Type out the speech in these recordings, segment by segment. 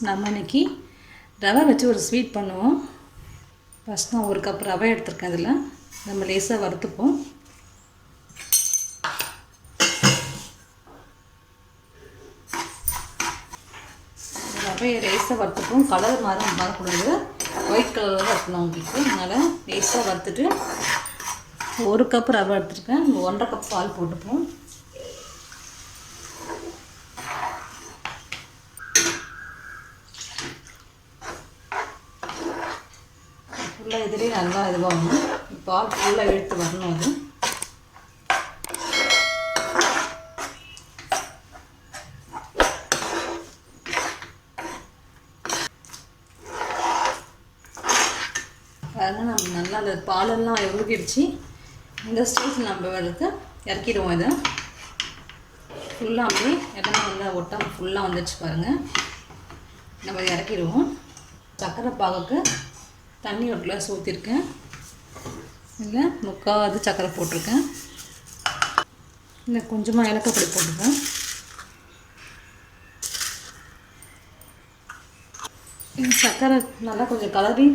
நம்ம இன்னைக்கு ரவை வச்சு ஒரு ஸ்வீட் பண்ணுவோம். ஃபஸ்ட் நான் 1 கப் ரவை எடுத்துருக்கேன். அதில் நம்ம லேசாக வறுத்துப்போம். ரவையை லேசாக வறுத்துப்போம். கலர் மாறக்கூடாது, ஒயிட் கலரில் தான் இருக்கணும் உங்களுக்கு. அதனால் லேசாக வறுத்துட்டு 1 கப் ரவை எடுத்துருக்கேன். 1.5 கப் பால் போட்டுப்போம். ஃபுல்லாக இதுலேயே நல்லா இதுவாகணும். பால் ஃபுல்லாக இழுத்து வரணும். அது பாருங்கள், நம்ம நல்லா அந்த பாலெல்லாம் உருகிடுச்சு. இந்த ஸ்டேஜ் நம்ம எடுத்து இறக்கிடுவோம். இதை ஃபுல்லாக அப்படியே இடமா வந்து ஒட்டாமல் ஃபுல்லாக வந்துடுச்சு பாருங்கள். நம்ம இறக்கிடுவோம். சர்க்கரை பாகுக்கு தண்ணி 1 கிளாஸ் ஊற்றிருக்கேன். இல்லை 3/4 சர்க்கரை போட்டிருக்கேன். இல்லை கொஞ்சமாக ஏலக்காய் பொடி போட்டுப்பேன். சர்க்கரை நல்லா கொஞ்சம் கலரி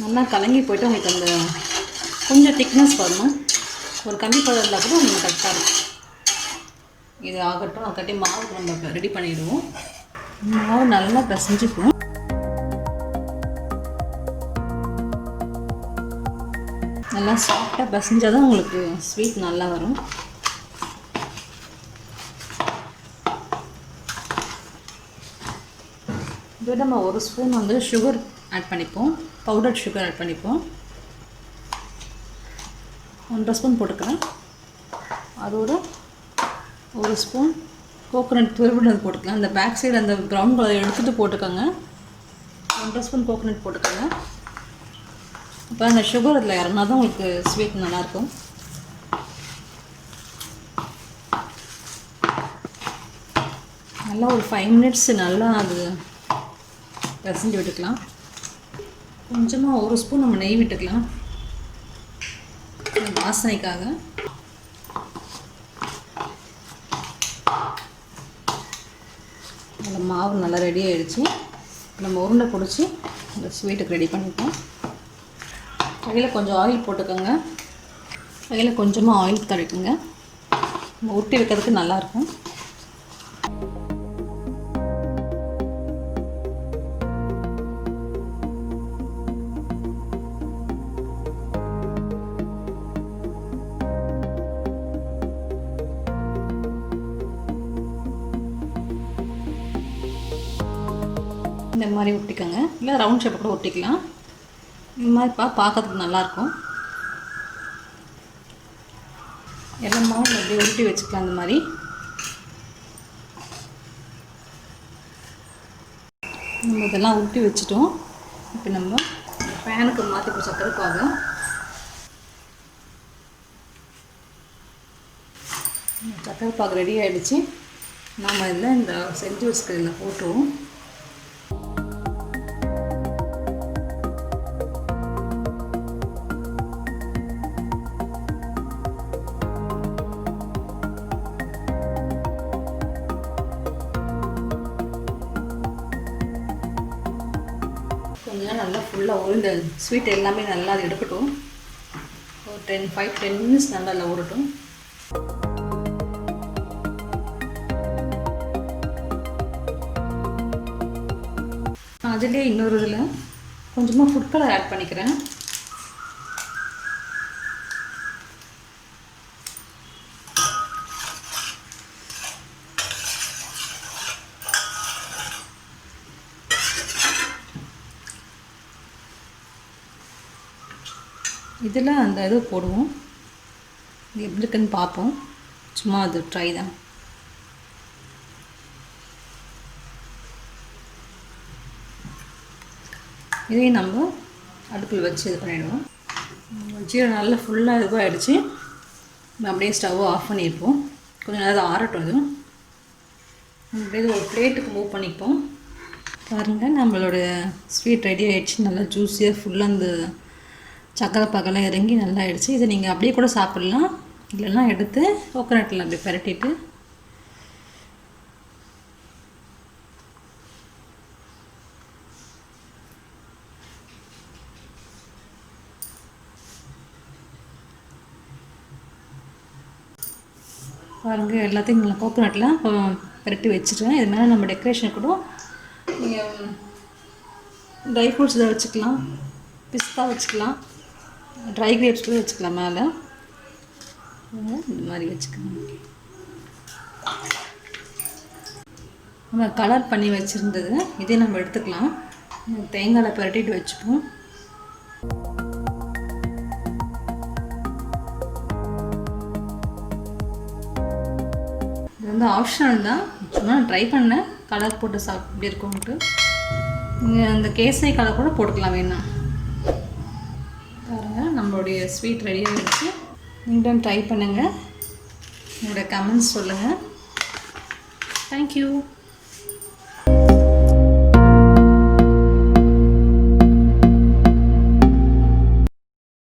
நல்லா கலங்கி போய்ட்டு உங்களுக்கு அந்த கொஞ்சம் திக்னஸ் வரணும். ஒரு கம்பி பழம் இருந்தால் கூட உங்களுக்கு கரெக்டாக இருக்கும். இது ஆகட்டும். அதுக்காட்டி மாவு நம்ம ரெடி பண்ணிவிடுவோம். மாவு நல்லா பிசைஞ்சுக்குவோம். நல்லா சாஃப்டாக பிசைஞ்சால் தான் உங்களுக்கு ஸ்வீட் நல்லா வரும். இதோட நம்ம 1 ஸ்பூன் வந்து சுகர் ஆட் பண்ணிப்போம். பவுடர் சுகர் ஆட் பண்ணிப்போம். 1.5 ஸ்பூன் போட்டுக்கிறேன். அதோட 1 ஸ்பூன் கோகோனட் துருவினது போட்டுக்கலாம். அந்த பேக் சைடு அந்த ப்ரௌன் கலர் எடுத்துகிட்டு போட்டுக்கோங்க. 1.5 ஸ்பூன் கோகோனட் போட்டுக்கோங்க. இப்போ அந்த சுகர் அதில் இறங்கினா தான் உங்களுக்கு ஸ்வீட் நல்லாயிருக்கும். நல்லா ஒரு 5 மினிட்ஸ் நல்லா அது பிசைஞ்சு விட்டுக்கலாம். கொஞ்சமாக 1 ஸ்பூன் நம்ம நெய் விட்டுக்கலாம் வாசனைக்காக. அந்த மாவு நல்லா ரெடி ஆகிடுச்சு. நம்ம உருண்டை பிடிச்சி இந்த ஸ்வீட்டுக்கு ரெடி பண்ணிப்போம். கையில் கொஞ்சம் ஆயில் போட்டுக்கோங்க. கையில் கொஞ்சமாக ஆயில் தடவிக்குங்க. நம்ம உருட்டி வைக்கிறதுக்கு நல்லாயிருக்கும். இந்த மாதிரி ஒட்டிக்கோங்க. இல்லை ரவுண்ட் ஷேப்பை கூட ஒட்டிக்கலாம். இந்த மாதிரி பார்க்கறதுக்கு நல்லாயிருக்கும். எல்லா மாவும் அப்படியே உருட்டி வச்சுக்கலாம். அந்த மாதிரி நம்ம இதெல்லாம் உருட்டி வச்சுட்டோம். இப்போ நம்ம பேனுக்கு மாற்றி சர்க்கரை பாகு. சர்க்கரை பாகு ரெடி ஆகிடுச்சு. நம்ம இதில் இந்த செஞ்சு வச்சுக்கிறதுல போட்டுருவோம். கொஞ்சம் நல்லா ஃபுல்லாக இந்த ஸ்வீட் எல்லாமே நல்லா அது எடுக்கட்டும். ஒரு 5-10 மினிட்ஸ் நல்லா ஊறட்டும். அதிலே இன்னொரு இதில் கொஞ்சமாக ஃபுட் கலர் ஆட் பண்ணிக்கிறேன். இதில் அந்த இது போடுவோம். இது எப்படி இருக்குன்னு பார்ப்போம். சும்மா அது ட்ரை தான். இதையும் நம்ம அடுப்பில் வச்சு இது பண்ணிவிடுவோம். ஜீரகம் நல்லா ஃபுல்லாக இதுவாகிடுச்சு. நம்ம அப்படியே ஸ்டவ்வை ஆஃப் பண்ணியிருப்போம். கொஞ்சம் நேரம் ஆறட்டும். இது அப்படியே ஒரு பிளேட்டுக்கு மூவ் பண்ணிப்போம். பாருங்கள், நம்மளோட ஸ்வீட் ரெடி ஆகிடுச்சு. நல்லா ஜூஸியாக ஃபுல்லாக அந்த சக்கரை பாகெல்லாம் இறங்கி நல்லா ஆகிடுச்சு. இதை நீங்கள் அப்படியே கூட சாப்பிட்லாம். இல்லைன்னா எடுத்து கோகோனட்டில் அப்படி பரட்டிட்டு பாருங்கள் எல்லாத்தையும் நல்லா கோகோனட்லாம் பரட்டி வச்சுட்டேன். இது மேலே நம்ம டெக்கரேஷன் கூட நீங்கள் ட்ரை ஃப்ரூட்ஸ் இதை வச்சுக்கலாம், பிஸ்தா வச்சுக்கலாம், ட்ரை கிரேப்ஸ் கூட வச்சுக்கலாம். மேலே இந்த மாதிரி வச்சுக்கலாம். நம்ம கலர் பண்ணி வச்சுருந்தது இதே நம்ம எடுத்துக்கலாம். தேங்காயில் பரட்டிட்டு வச்சுப்போம். இது வந்து ஆப்ஷனல் தான், சும்மா ட்ரை பண்ணேன் கலர் போட்டு எப்படி இருக்கும்ட்டு. நீங்கள் அந்த கேசரி கலர் கூட போட்டுக்கலாம் வேணாம். பாருங்கள் நம்மளுடைய ஸ்வீட் ரெடி ஆகிடுச்சு. நீங்களும் ட்ரை பண்ணுங்கள், உங்களோட கமெண்ட்ஸ் சொல்லுங்கள். தேங்க்யூ.